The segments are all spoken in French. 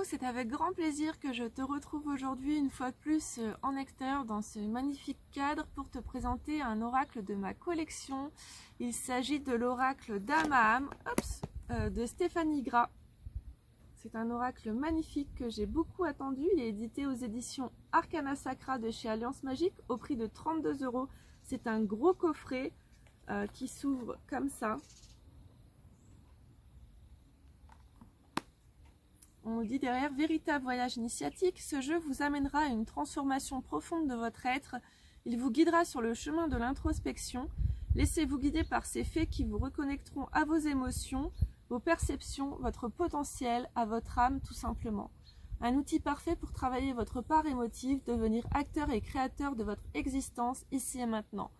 c'est avec grand plaisir que je te retrouve aujourd'hui une fois de plus en extérieur dans ce magnifique cadre pour te présenter un oracle de ma collection. Il s'agit de l'oracle d'Amaham de Stéphanie Gras. C'est un oracle magnifique que j'ai beaucoup attendu. Il est édité aux éditions Arcana Sacra de chez Alliance Magique au prix de 32 €. C'est un gros coffret qui s'ouvre comme ça. On nous dit derrière, véritable voyage initiatique, ce jeu vous amènera à une transformation profonde de votre être. Il vous guidera sur le chemin de l'introspection. Laissez-vous guider par ces faits qui vous reconnecteront à vos émotions, vos perceptions, votre potentiel, à votre âme tout simplement. Un outil parfait pour travailler votre part émotive, devenir acteur et créateur de votre existence ici et maintenant.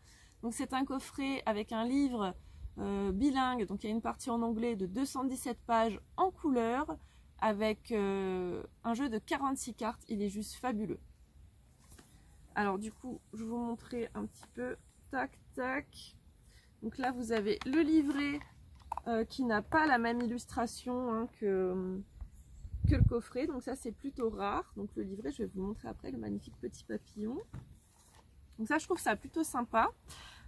Donc c'est un coffret avec un livre bilingue, donc il y a une partie en anglais de 217 pages en couleur, avec un jeu de 46 cartes. Il est juste fabuleux. Alors du coup, je vais vous montrer un petit peu. Tac, tac. Donc là, vous avez le livret qui n'a pas la même illustration que le coffret. Donc ça, c'est plutôt rare. Donc le livret, je vais vous montrer après le magnifique petit papillon. Donc ça, je trouve ça plutôt sympa.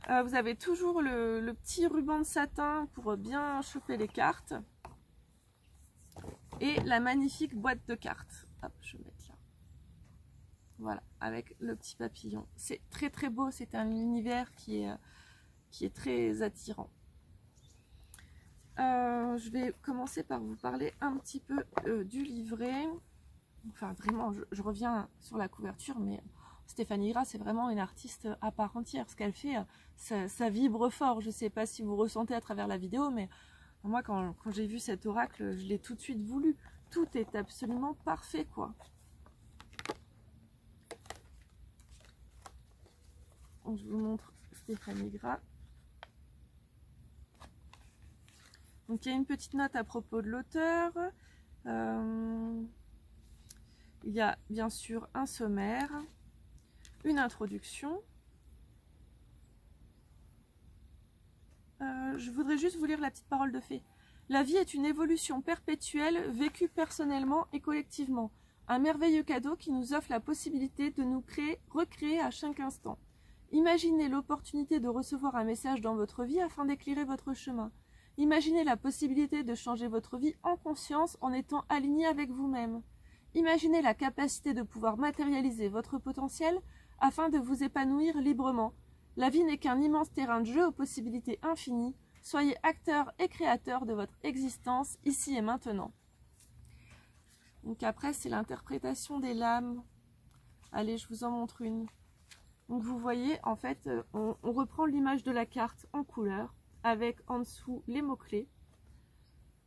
Vous avez toujours le petit ruban de satin pour bien choper les cartes. Et la magnifique boîte de cartes. Hop, je vais mettre là. Voilà, avec le petit papillon. C'est très très beau, c'est un univers qui est très attirant. Je vais commencer par vous parler un petit peu du livret. Enfin, vraiment, je reviens sur la couverture, mais Stéphanie Gras, c'est vraiment une artiste à part entière. Ce qu'elle fait, ça vibre fort. Je ne sais pas si vous ressentez à travers la vidéo, mais moi, quand j'ai vu cet oracle, je l'ai tout de suite voulu. Tout est absolument parfait, quoi. Donc, je vous montre Stéphanie Gras. Donc, il y a une petite note à propos de l'auteur. Il y a bien sûr un sommaire, une introduction. Je voudrais juste vous lire la petite parole de fée. La vie est une évolution perpétuelle, vécue personnellement et collectivement. Un merveilleux cadeau qui nous offre la possibilité de nous recréer à chaque instant. Imaginez l'opportunité de recevoir un message dans votre vie afin d'éclairer votre chemin. Imaginez la possibilité de changer votre vie en conscience en étant aligné avec vous-même. Imaginez la capacité de pouvoir matérialiser votre potentiel afin de vous épanouir librement. La vie n'est qu'un immense terrain de jeu aux possibilités infinies. Soyez acteur et créateur de votre existence ici et maintenant. Donc après, c'est l'interprétation des lames. Allez, je vous en montre une. Donc vous voyez, en fait, on reprend l'image de la carte en couleur avec en dessous les mots-clés.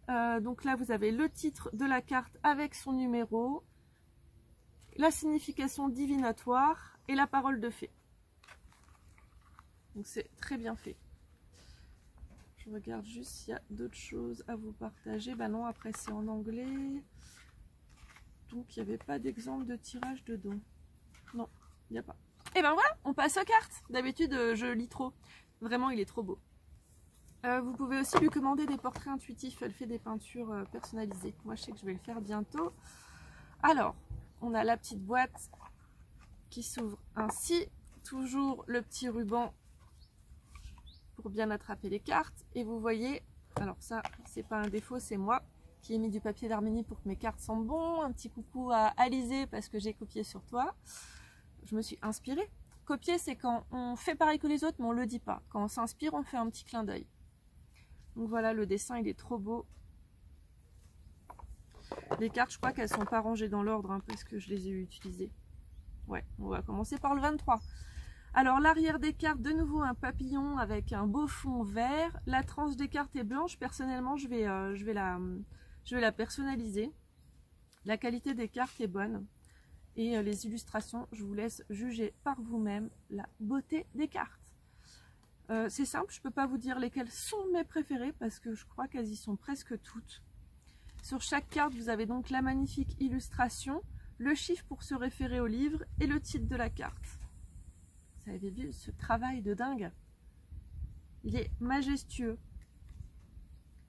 Donc là, vous avez le titre de la carte avec son numéro, la signification divinatoire et la parole de fée. Donc c'est très bien fait. Je regarde juste s'il y a d'autres choses à vous partager. Bah non, après c'est en anglais. Donc il n'y avait pas d'exemple de tirage dedans. Non, il n'y a pas. Et ben voilà, on passe aux cartes. D'habitude, je lis trop. Vraiment, il est trop beau. Vous pouvez aussi lui commander des portraits intuitifs. Elle fait des peintures personnalisées. Moi, je sais que je vais le faire bientôt. Alors, on a la petite boîte qui s'ouvre ainsi. Toujours le petit ruban pour bien attraper les cartes. Et vous voyez, alors ça, c'est pas un défaut, c'est moi qui ai mis du papier d'Arménie pour que mes cartes sentent bon. Un petit coucou à Alizé parce que j'ai copié sur toi. Je me suis inspirée. Copier, c'est quand on fait pareil que les autres, mais on le dit pas. Quand on s'inspire, on fait un petit clin d'œil. Donc voilà, le dessin, il est trop beau. Les cartes, je crois qu'elles sont pas rangées dans l'ordre, parce que je les ai utilisées. Ouais, on va commencer par le 23. Alors, l'arrière des cartes, de nouveau un papillon avec un beau fond vert. La tranche des cartes est blanche. Personnellement, je vais la personnaliser. La qualité des cartes est bonne. Et les illustrations, je vous laisse juger par vous-même la beauté des cartes. C'est simple, je ne peux pas vous dire lesquelles sont mes préférées parce que je crois qu'elles y sont presque toutes. Sur chaque carte, vous avez donc la magnifique illustration, le chiffre pour se référer au livre et le titre de la carte. Vous avez vu ce travail de dingue? Il est majestueux.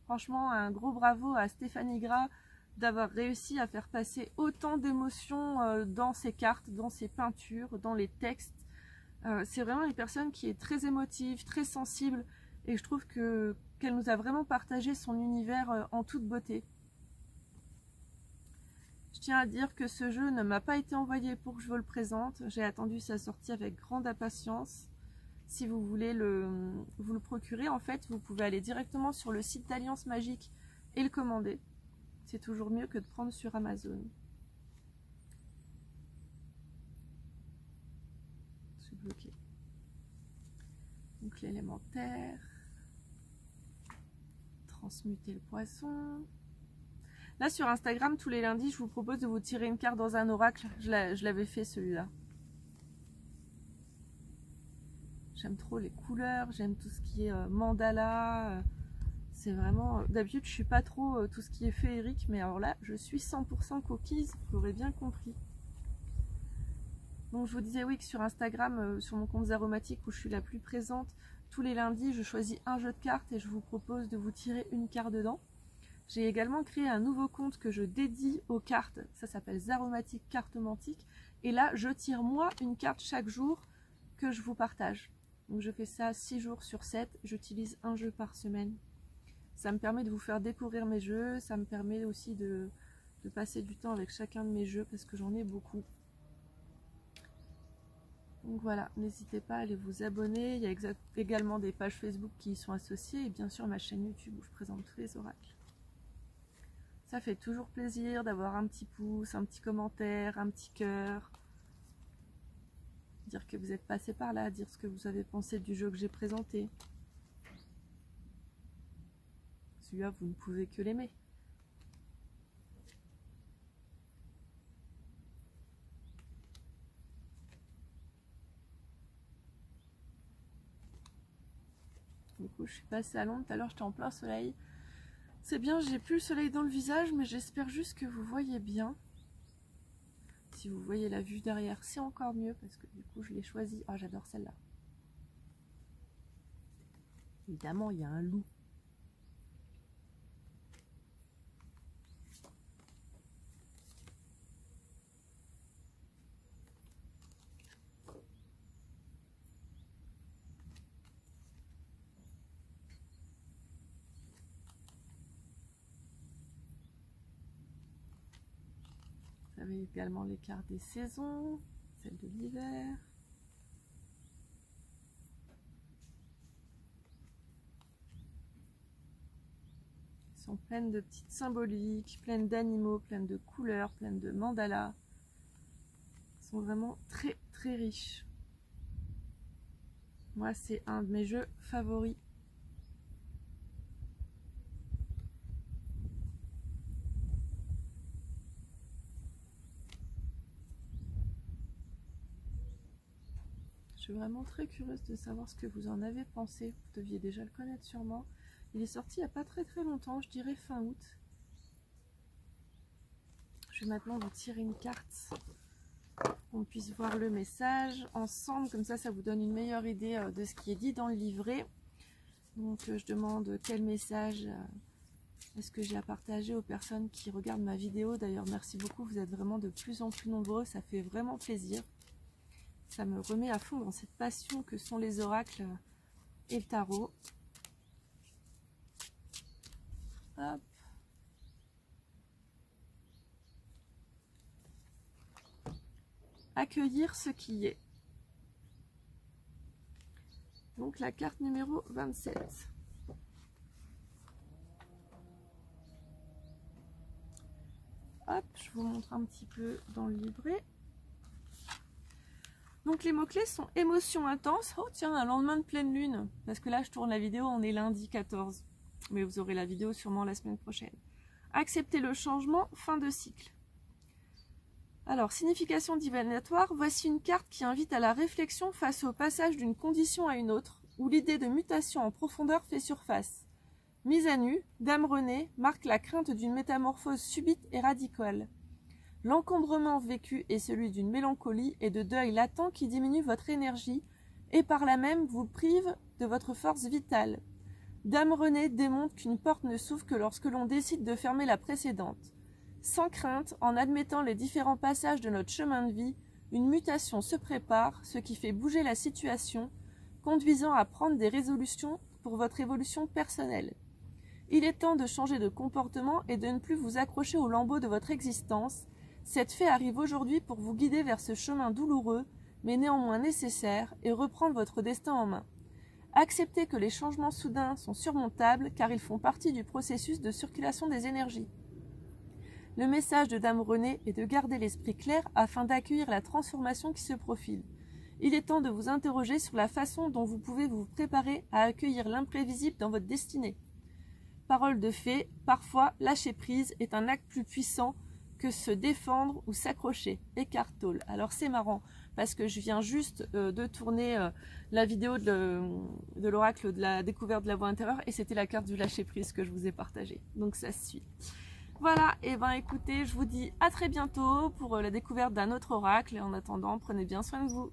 Franchement, un gros bravo à Stéphanie Gras d'avoir réussi à faire passer autant d'émotions dans ses cartes, dans ses peintures, dans les textes. C'est vraiment une personne qui est très émotive, très sensible, et je trouve qu'elle nous a vraiment partagé son univers en toute beauté. Je tiens à dire que ce jeu ne m'a pas été envoyé pour que je vous le présente. J'ai attendu sa sortie avec grande impatience. Si vous voulez vous le procurer, en fait, vous pouvez aller directement sur le site d'Alliance Magique et le commander. C'est toujours mieux que de prendre sur Amazon. Je suis bloquée. Donc l'élémentaire. Transmuter le poisson. Là sur Instagram, tous les lundis, je vous propose de vous tirer une carte dans un oracle. Je l'avais fait celui-là. J'aime trop les couleurs, j'aime tout ce qui est mandala. C'est vraiment... D'habitude, je suis pas trop tout ce qui est féerique, mais alors là, je suis 100% cookies, vous l'aurez bien compris. Donc je vous disais oui que sur Instagram, sur mon compte Zaromatique où je suis la plus présente, tous les lundis, je choisis un jeu de cartes et je vous propose de vous tirer une carte dedans. J'ai également créé un nouveau compte que je dédie aux cartes, ça s'appelle Zaromatique Cartomantique. Et là, je tire moi une carte chaque jour que je vous partage. Donc je fais ça 6 jours sur 7, j'utilise un jeu par semaine. Ça me permet de vous faire découvrir mes jeux, ça me permet aussi de passer du temps avec chacun de mes jeux parce que j'en ai beaucoup. Donc voilà, n'hésitez pas à aller vous abonner, il y a également des pages Facebook qui y sont associées et bien sûr ma chaîne YouTube où je présente tous les oracles. Ça fait toujours plaisir d'avoir un petit pouce, un petit commentaire, un petit cœur. Dire que vous êtes passé par là, dire ce que vous avez pensé du jeu que j'ai présenté. Celui-là, vous ne pouvez que l'aimer. Du coup, je suis passée à l'ombre. Tout à l'heure, j'étais en plein soleil. C'est bien, j'ai plus le soleil dans le visage, mais j'espère juste que vous voyez bien. Si vous voyez la vue derrière, c'est encore mieux parce que du coup, je l'ai choisie. Ah, j'adore celle-là. Évidemment, il y a un loup. Vous avez également les cartes des saisons, celle de l'hiver. Elles sont pleines de petites symboliques, pleines d'animaux, pleines de couleurs, pleines de mandalas. Elles sont vraiment très très riches. Moi, c'est un de mes jeux favoris. Je suis vraiment très curieuse de savoir ce que vous en avez pensé. Vous deviez déjà le connaître sûrement. Il est sorti il n'y a pas très longtemps, je dirais fin août. Je vais maintenant vous tirer une carte pour qu'on puisse voir le message ensemble. Comme ça vous donne une meilleure idée de ce qui est dit dans le livret. Donc je demande quel message est-ce que j'ai à partager aux personnes qui regardent ma vidéo. D'ailleurs, merci beaucoup, vous êtes vraiment de plus en plus nombreux, ça fait vraiment plaisir. Ça me remet à fond dans cette passion que sont les oracles et le tarot. Hop. Accueillir ce qui est. Donc la carte numéro 27. Hop, je vous montre un petit peu dans le livret. Donc les mots-clés sont émotion intense. Oh tiens, un lendemain de pleine lune. Parce que là, je tourne la vidéo, on est lundi 14. Mais vous aurez la vidéo sûrement la semaine prochaine. Accepter le changement, fin de cycle. Alors, signification divinatoire, voici une carte qui invite à la réflexion face au passage d'une condition à une autre, où l'idée de mutation en profondeur fait surface. Mise à nu, Dame Renée marque la crainte d'une métamorphose subite et radicale. L'encombrement vécu est celui d'une mélancolie et de deuil latent qui diminue votre énergie et par là même vous prive de votre force vitale. Dame Renée démontre qu'une porte ne s'ouvre que lorsque l'on décide de fermer la précédente. Sans crainte, en admettant les différents passages de notre chemin de vie, une mutation se prépare, ce qui fait bouger la situation, conduisant à prendre des résolutions pour votre évolution personnelle. Il est temps de changer de comportement et de ne plus vous accrocher aux lambeaux de votre existence. Cette fée arrive aujourd'hui pour vous guider vers ce chemin douloureux, mais néanmoins nécessaire, et reprendre votre destin en main. Acceptez que les changements soudains sont surmontables car ils font partie du processus de circulation des énergies. Le message de Dame Renée est de garder l'esprit clair afin d'accueillir la transformation qui se profile. Il est temps de vous interroger sur la façon dont vous pouvez vous préparer à accueillir l'imprévisible dans votre destinée. Parole de fée, parfois lâcher prise est un acte plus puissant que se défendre ou s'accrocher. Eckhart Tolle. Alors c'est marrant parce que je viens juste de tourner la vidéo de l'oracle de la découverte de la voie intérieure et c'était la carte du lâcher prise que je vous ai partagée. Donc ça se suit. Voilà, et ben écoutez, je vous dis à très bientôt pour la découverte d'un autre oracle et en attendant, prenez bien soin de vous.